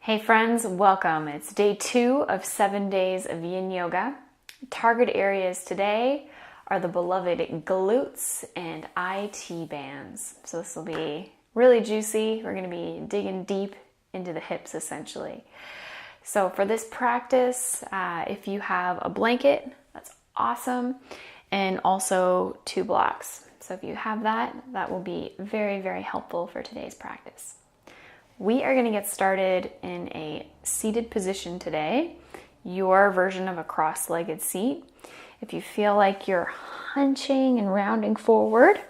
Hey friends, welcome. It's day 2 of 7 days of yin yoga. Target areas today are the beloved glutes and IT bands. So this will be really juicy. We're going to be digging deep into the hips essentially. So for this practice, if you have a blanket, that's awesome. And also 2 blocks. So if you have that, that will be very, very helpful for today's practice. We are going to get started in a seated position today, your version of a cross-legged seat. If you feel like you're hunching and rounding forward,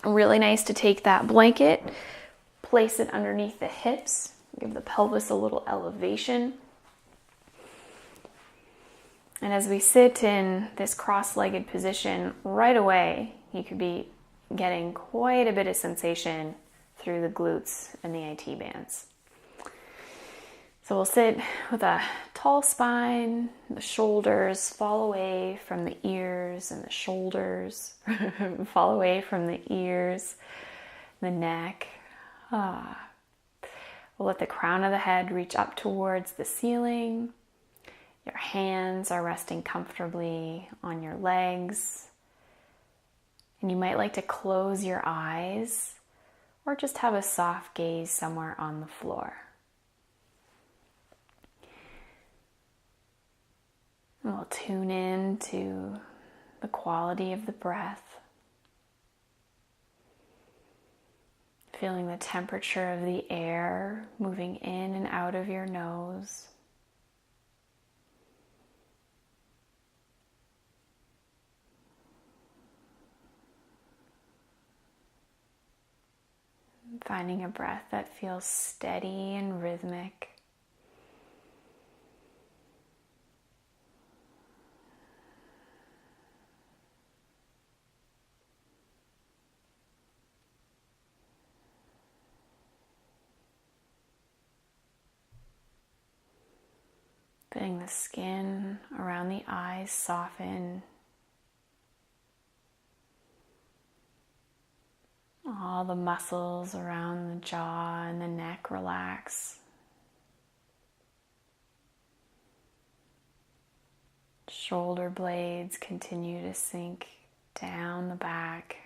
really nice to take that blanket, place it underneath the hips, give the pelvis a little elevation. And as we sit in this cross-legged position, right away, you could be getting quite a bit of sensation through the glutes and the IT bands. So we'll sit with a tall spine, the shoulders fall away from the ears and the shoulders, fall away from the ears, the neck. We'll let the crown of the head reach up towards the ceiling. Your hands are resting comfortably on your legs. And you might like to close your eyes or just have a soft gaze somewhere on the floor. And we'll tune in to the quality of the breath, feeling the temperature of the air moving in and out of your nose. Finding a breath that feels steady and rhythmic. Feeling the skin around the eyes soften. All the muscles around the jaw and the neck relax. Shoulder blades continue to sink down the back.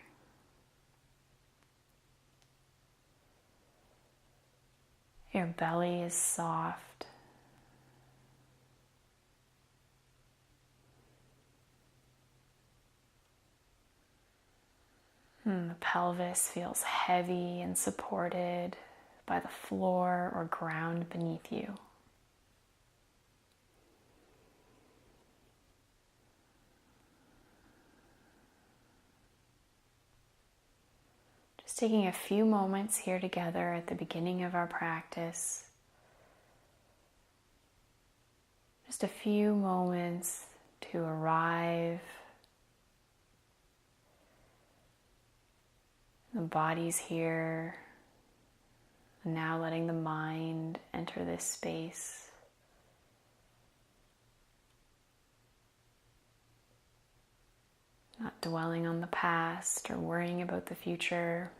Your belly is soft. And the pelvis feels heavy and supported by the floor or ground beneath you. Just taking a few moments here together at the beginning of our practice. Just a few moments to arrive. The body's here, and now letting the mind enter this space. Not dwelling on the past or worrying about the future.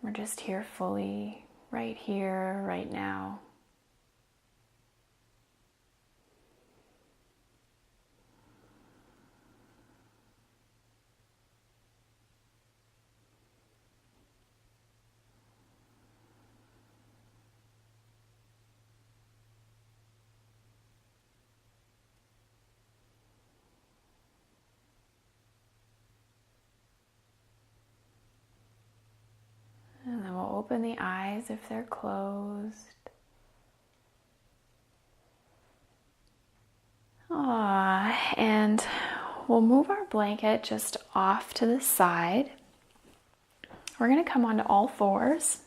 We're just here fully, right here, right now. And then we'll open the eyes if they're closed. And we'll move our blanket just off to the side. We're going to come onto all fours.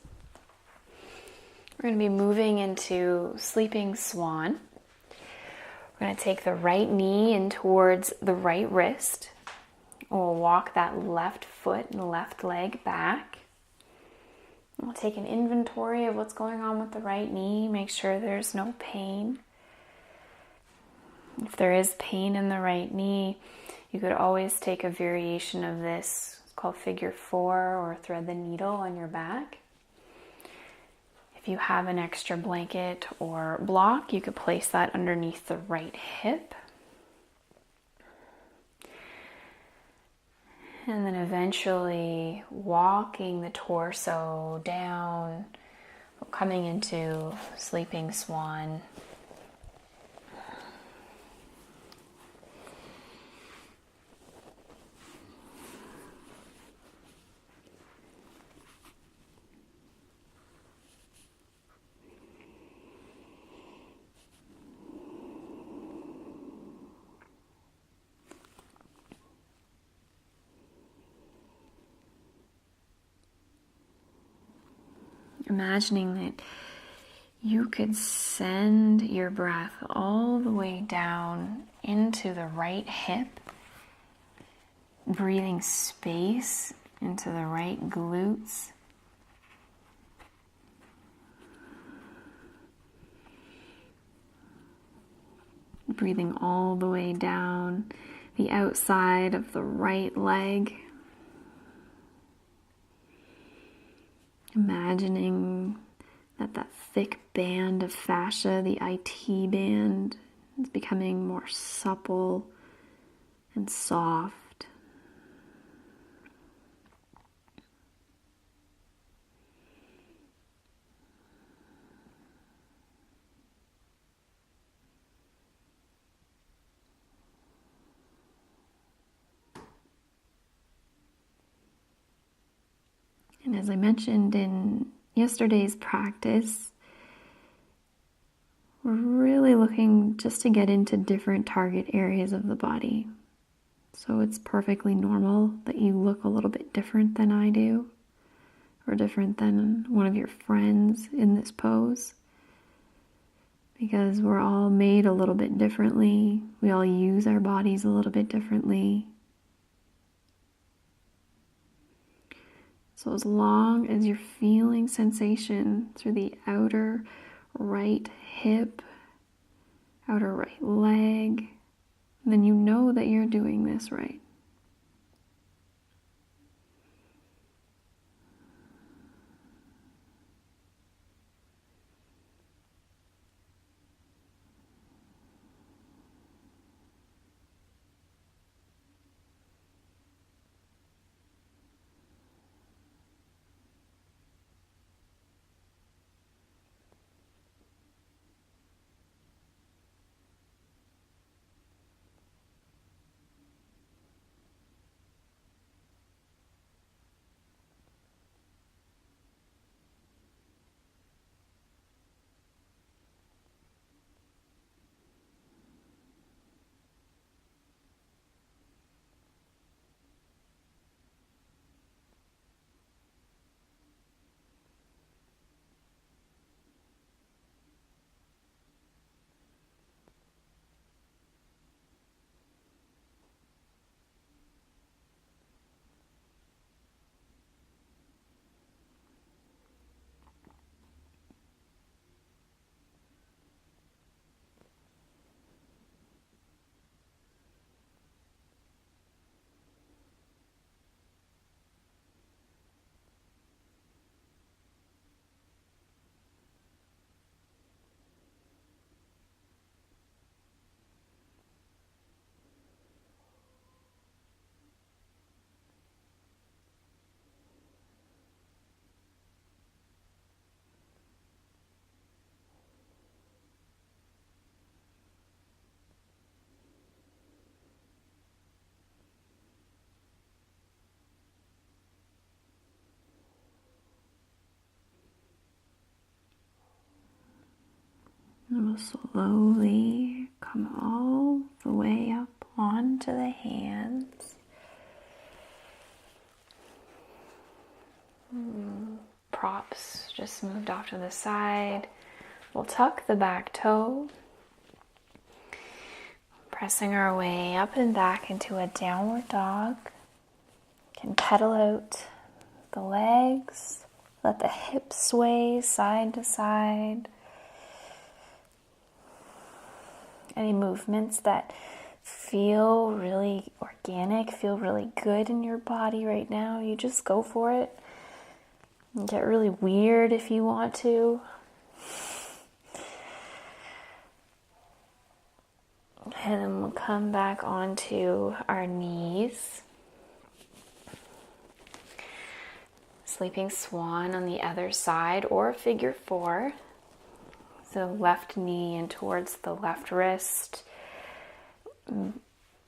We're going to be moving into sleeping swan. We're going to take the right knee in towards the right wrist. We'll walk that left foot and left leg back. We'll take an inventory of what's going on with the right knee. Make sure there's no pain. If there is pain in the right knee, you could always take a variation of this It's called figure 4, or thread the needle on your back. If you have an extra blanket or block, you could place that underneath the right hip. And then eventually walking the torso down, coming into sleeping swan. Imagining that you could send your breath all the way down into the right hip, breathing space into the right glutes. Breathing all the way down the outside of the right leg. Imagining that thick band of fascia, the IT band, is becoming more supple and soft. And as I mentioned in yesterday's practice, we're really looking just to get into different target areas of the body. So it's perfectly normal that you look a little bit different than I do, or different than one of your friends in this pose, because we're all made a little bit differently. We all use our bodies a little bit differently. So as long as you're feeling sensation through the outer right hip, outer right leg, then you know that you're doing this right. And we'll slowly come all the way up onto the hands. Props just moved off to the side. We'll tuck the back toe, pressing our way up and back into a downward dog. Can pedal out the legs, let the hips sway side to side. Any movements that feel really organic, feel really good in your body right now, you just go for it. Get really weird if you want to. And then we'll come back onto our knees. Sleeping swan on the other side, or figure four. So left knee in towards the left wrist,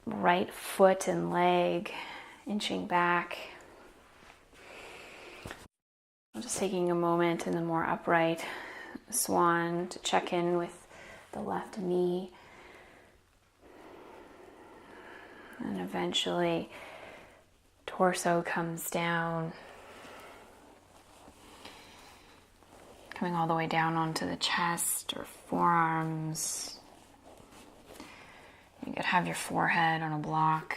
right foot and leg inching back. I'm just taking a moment in the more upright swan to check in with the left knee. And eventually torso comes down, coming all the way down onto the chest or forearms. You could have your forehead on a block.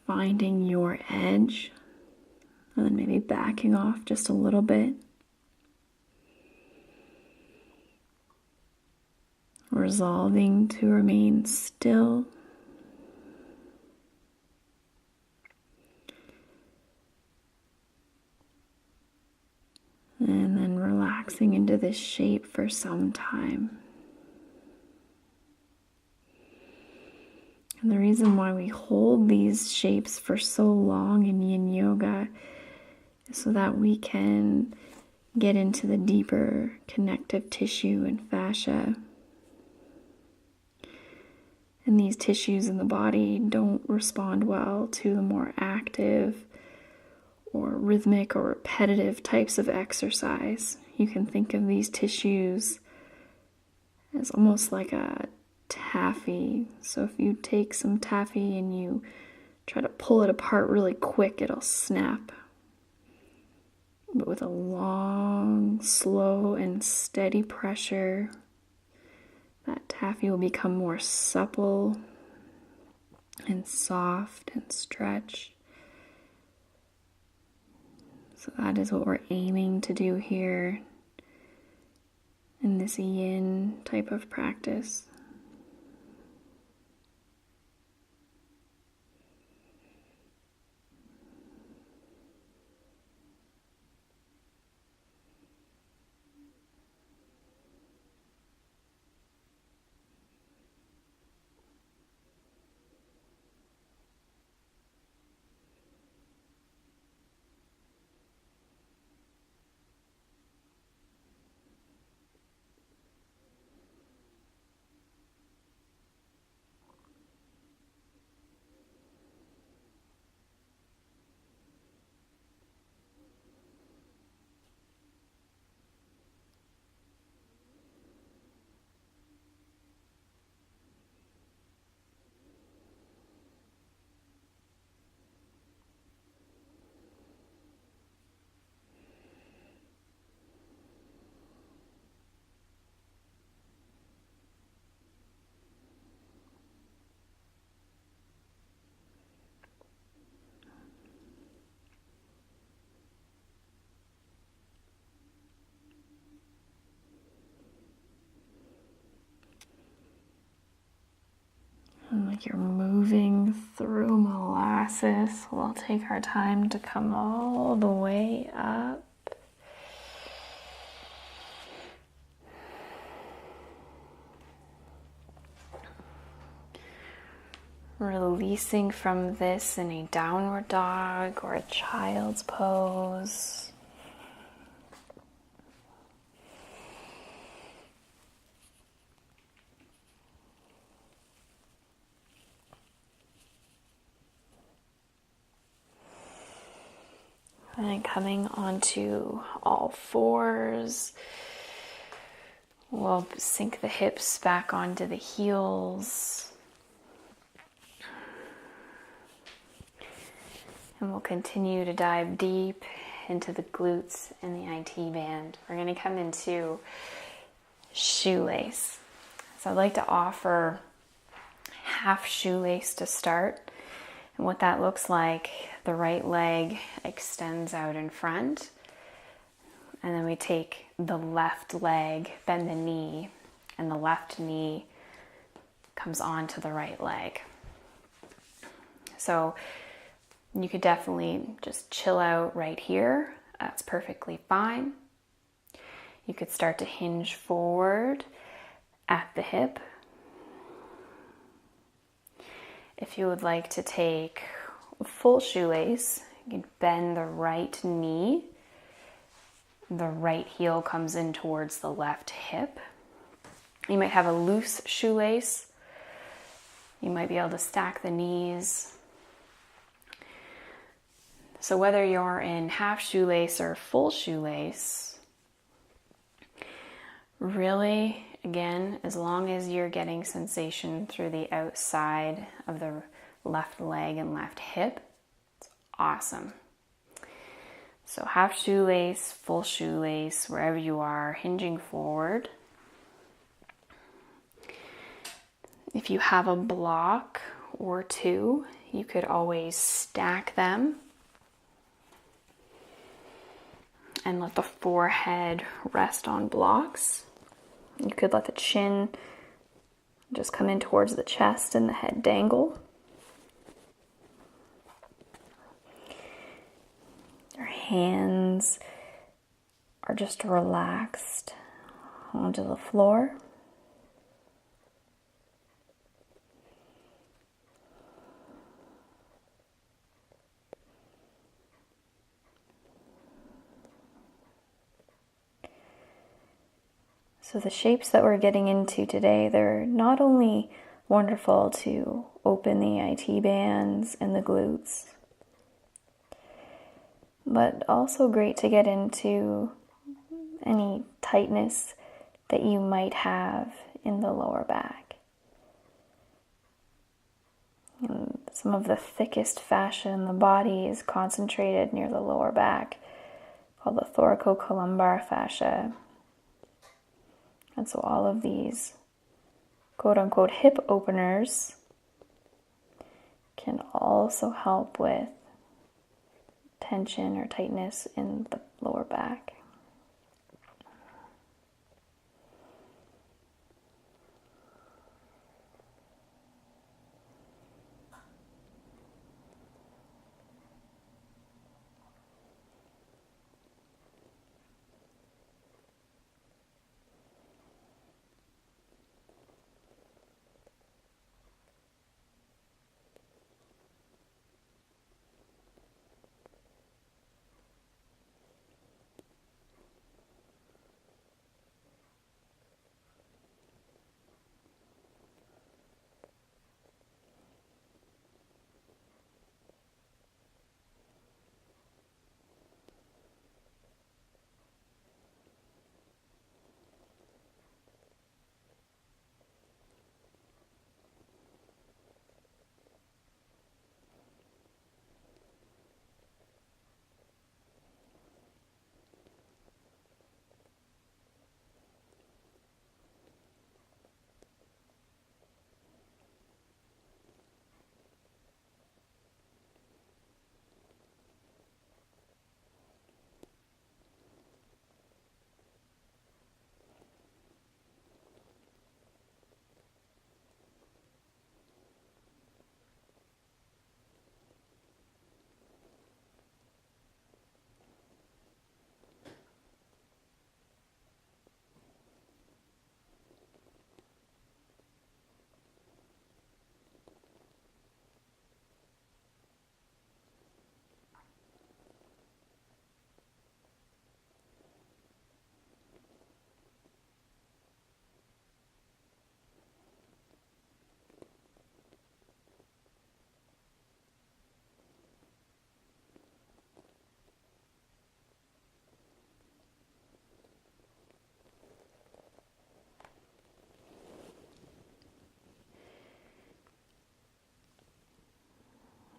Finding your edge, and then maybe backing off just a little bit. Resolving to remain still. And then relaxing into this shape for some time. And the reason why we hold these shapes for so long in yin yoga is so that we can get into the deeper connective tissue and fascia. And these tissues in the body don't respond well to the more active or rhythmic or repetitive types of exercise. You can think of these tissues as almost like a taffy. So if you take some taffy and you try to pull it apart really quick, it'll snap. But with a long, slow, and steady pressure, that taffy will become more supple and soft and stretched. So that is what we're aiming to do here in this yin type of practice. And like you're moving through molasses, we'll take our time to come all the way up. Releasing from this in a downward dog or a child's pose. And then coming onto all fours, we'll sink the hips back onto the heels. And we'll continue to dive deep into the glutes and the IT band. We're going to come into shoelace. So I'd like to offer half shoelace to start. And what that looks like, the right leg extends out in front. And then we take the left leg, bend the knee, and the left knee comes onto the right leg. So you could definitely just chill out right here. That's perfectly fine. You could start to hinge forward at the hip. If you would like to take a full shoelace, you can bend the right knee. The right heel comes in towards the left hip. You might have a loose shoelace. You might be able to stack the knees. So whether you're in half shoelace or full shoelace, really, again, as long as you're getting sensation through the outside of the left leg and left hip, it's awesome. So half shoelace, full shoelace, wherever you are, hinging forward. If you have a block or two, you could always stack them and let the forehead rest on blocks. You could let the chin just come in towards the chest and the head dangle. Your hands are just relaxed onto the floor. So the shapes that we're getting into today, they're not only wonderful to open the IT bands and the glutes, but also great to get into any tightness that you might have in the lower back. And some of the thickest fascia in the body is concentrated near the lower back, called the thoracocolumbar fascia. And so all of these quote-unquote hip openers can also help with tension or tightness in the lower back.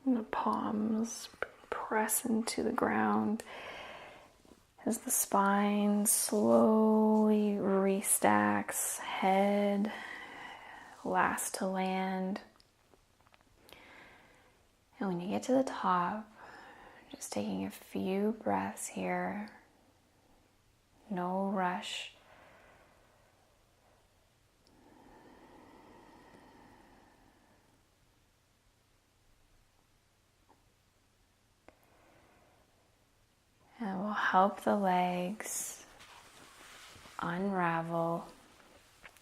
And the palms press into the ground as the spine slowly restacks, head last to land. And when you get to the top, just taking a few breaths here, no rush. And we'll help the legs unravel,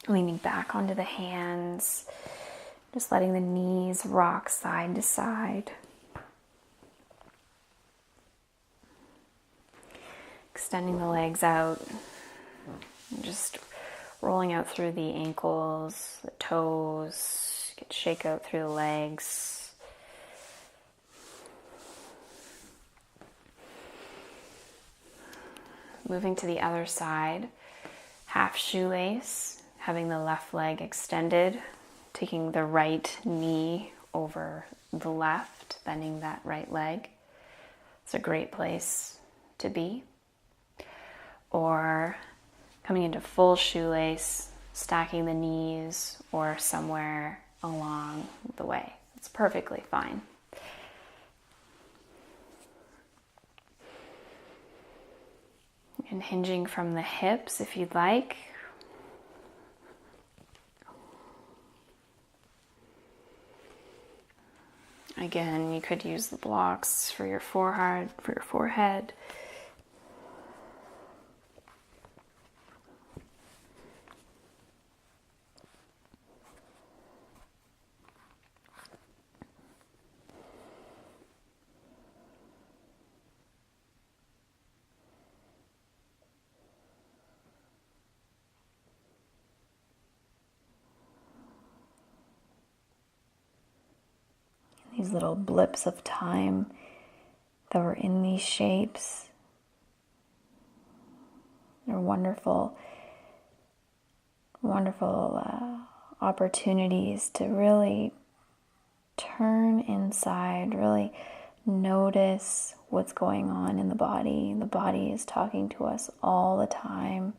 leaning back onto the hands, just letting the knees rock side to side. Extending the legs out, just rolling out through the ankles, the toes, get shake out through the legs. Moving to the other side, half shoelace, having the left leg extended, taking the right knee over the left, bending that right leg. It's a great place to be. Or coming into full shoelace, stacking the knees or somewhere along the way. It's perfectly fine. And hinging from the hips if you'd like. Again, you could use the blocks for your forehead. These little blips of time that we're in these shapes. They're wonderful, wonderful opportunities to really turn inside, really notice what's going on in the body. The body is talking to us all the time,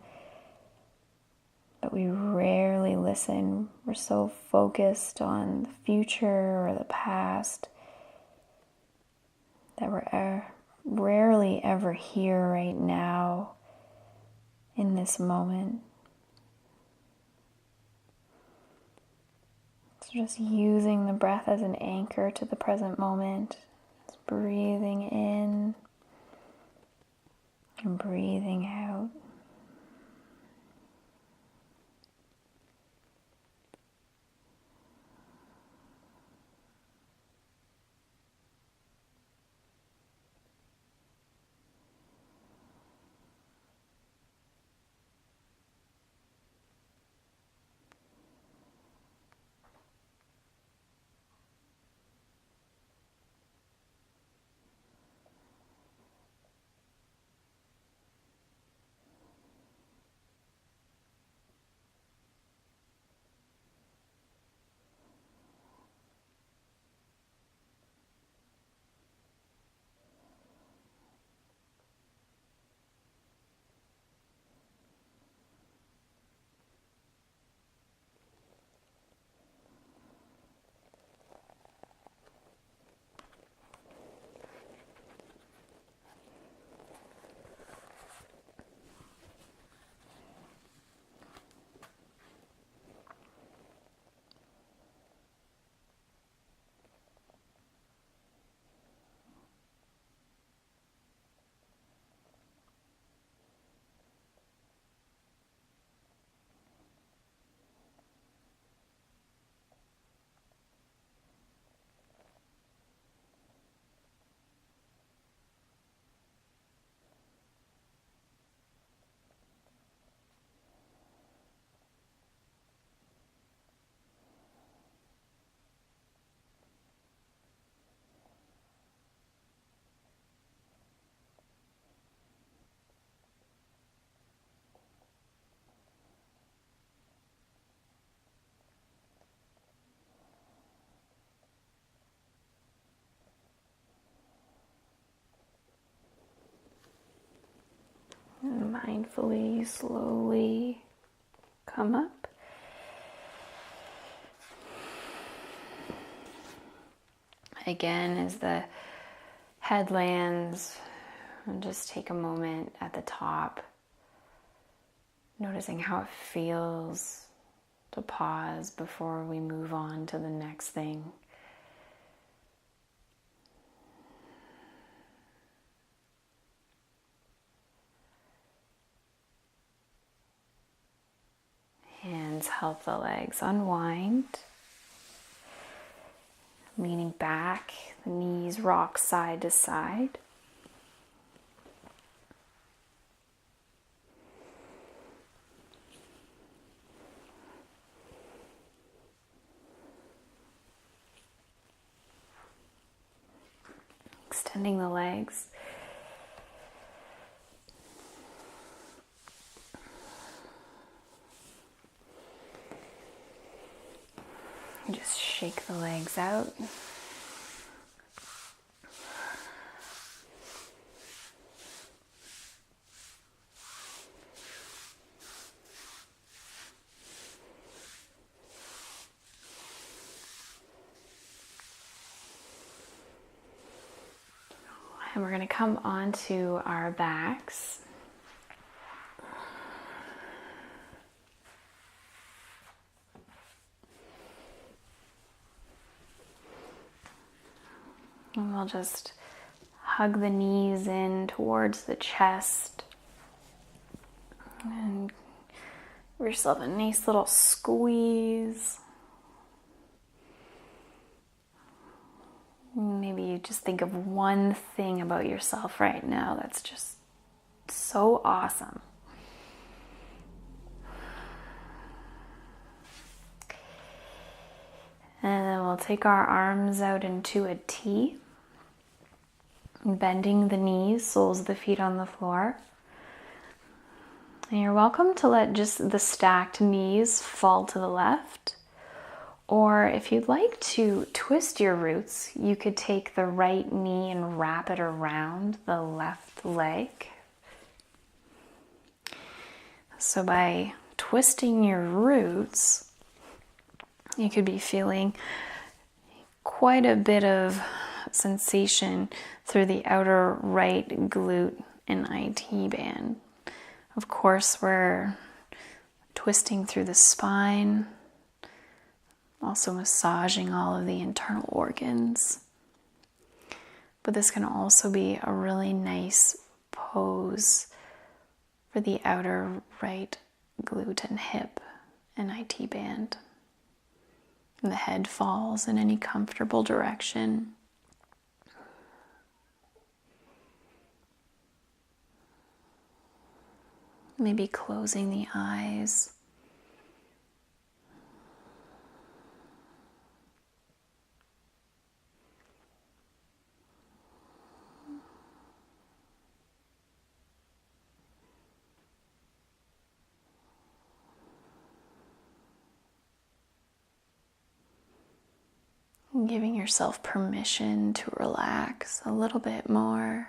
but we rarely listen. We're so focused on the future or the past that we're rarely ever here right now in this moment. So just using the breath as an anchor to the present moment, just breathing in and breathing out. mindfully, slowly come up. Again, as the head lands, and just take a moment at the top, noticing how it feels to pause before we move on to the next thing. Hands help the legs unwind. Leaning back, the knees rock side to side. Extending the legs. Just shake the legs out. And we're going to come onto our backs. And we'll just hug the knees in towards the chest. And give yourself a nice little squeeze. Maybe you just think of one thing about yourself right now that's just so awesome. And then we'll take our arms out into a T, bending the knees, soles of the feet on the floor. And you're welcome to let just the stacked knees fall to the left. Or if you'd like to twist your roots, you could take the right knee and wrap it around the left leg. So by twisting your roots, you could be feeling quite a bit of sensation through the outer right glute and IT band. Of course, we're twisting through the spine, also massaging all of the internal organs. But this can also be a really nice pose for the outer right glute and hip and IT band. And the head falls in any comfortable direction. Maybe closing the eyes. Giving yourself permission to relax a little bit more.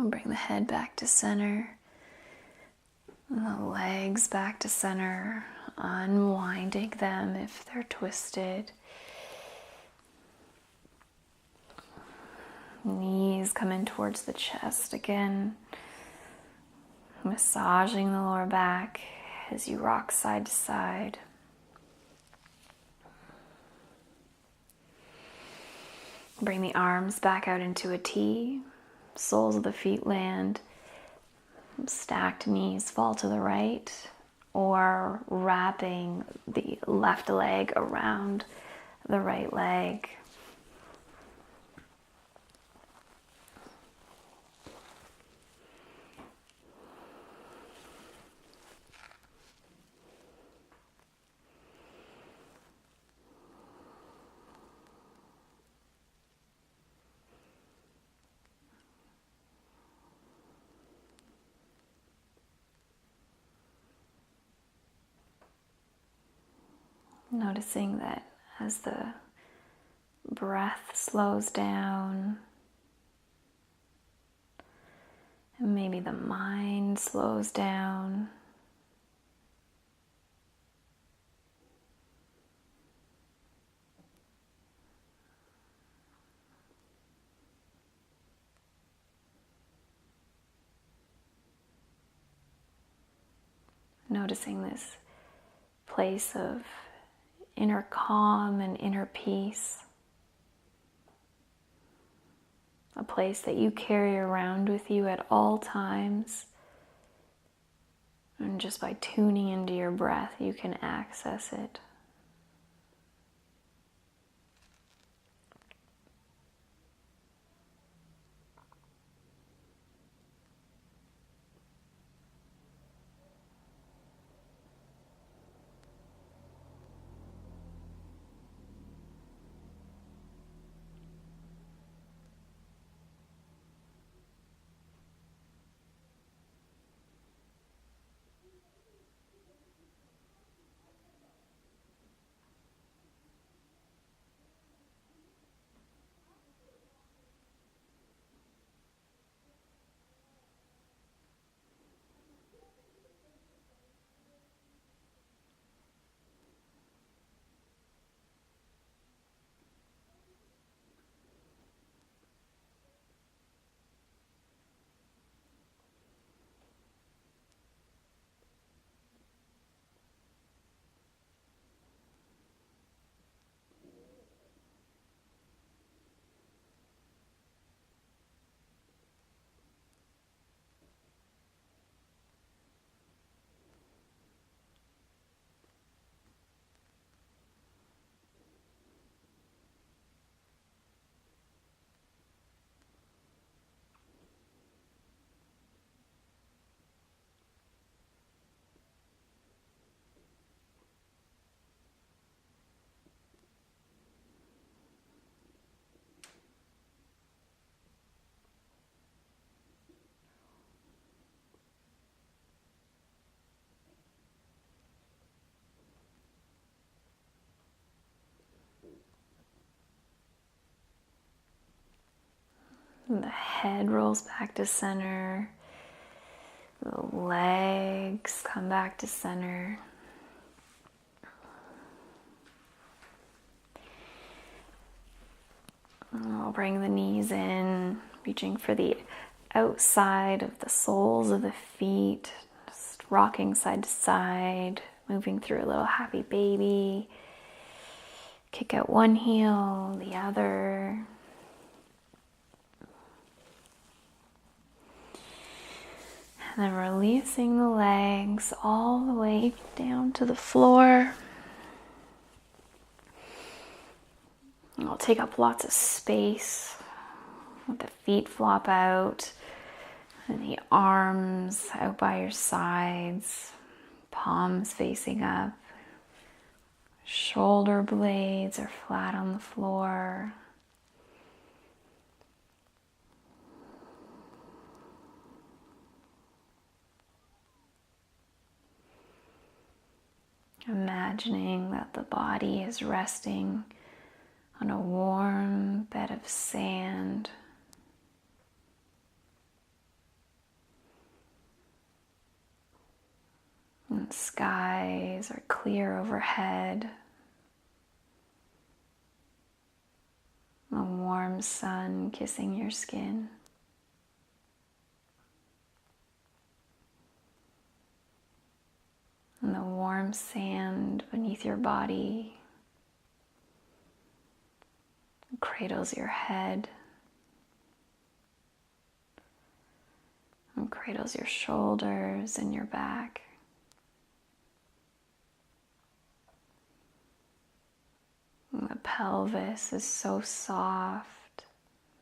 We'll bring the head back to center, and the legs back to center, unwinding them if they're twisted. Knees come in towards the chest again, massaging the lower back as you rock side to side. Bring the arms back out into a T. Soles of the feet land. Stacked knees fall to the right, or wrapping the left leg around the right leg. Noticing that as the breath slows down, and maybe the mind slows down, noticing this place of inner calm and inner peace, a place that you carry around with you at all times, and just by tuning into your breath you can access it. And the head rolls back to center. The legs come back to center. And we'll bring the knees in, reaching for the outside of the soles of the feet, just rocking side to side, moving through a little happy baby. Kick out one heel, the other. And then releasing the legs all the way down to the floor. And I'll take up lots of space. Let the feet flop out. And the arms out by your sides. Palms facing up. Shoulder blades are flat on the floor. Imagining that the body is resting on a warm bed of sand. Skies are clear overhead. A warm sun kissing your skin. And the warm sand beneath your body cradles your head and cradles your shoulders and your back. And the pelvis is so soft,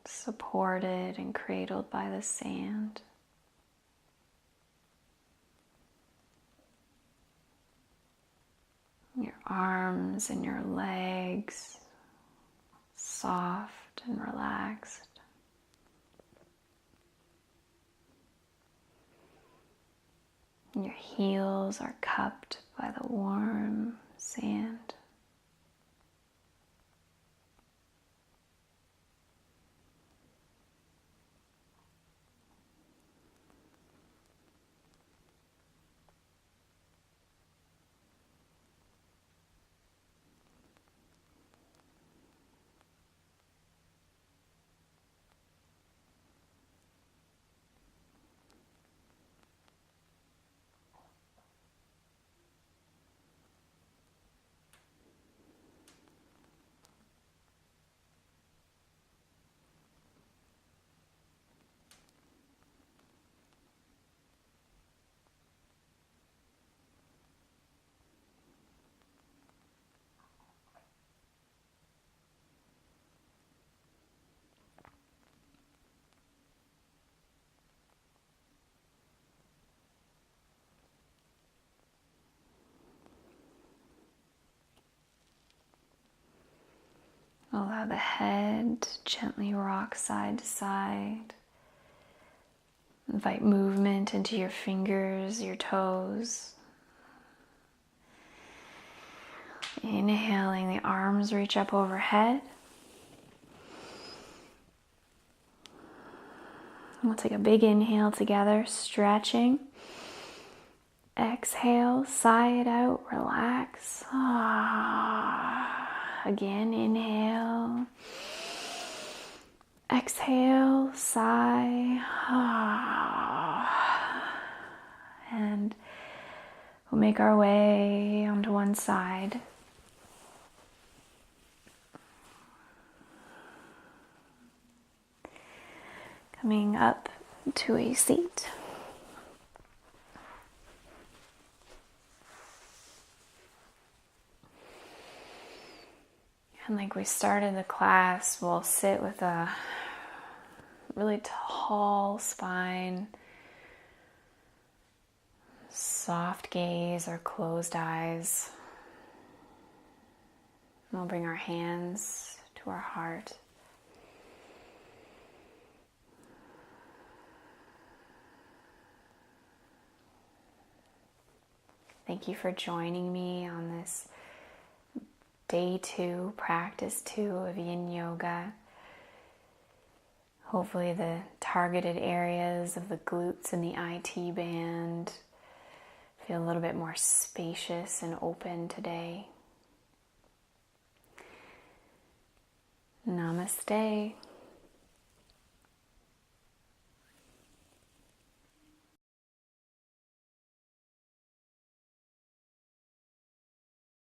supported and cradled by the sand. Your arms and your legs soft and relaxed. And your heels are cupped by the warm sand. Allow the head to gently rock side to side. Invite movement into your fingers, your toes. Inhaling, the arms reach up overhead. We'll take a big inhale together, stretching. Exhale, sigh it out, relax. Again, inhale. Exhale, sigh. And we'll make our way onto one side. Coming up to a seat. And like we started the class, we'll sit with a really tall spine, soft gaze or closed eyes. We'll bring our hands to our heart. Thank you for joining me on this Day 2, practice 2 of Yin Yoga. Hopefully the targeted areas of the glutes and the IT band feel a little bit more spacious and open today. Namaste.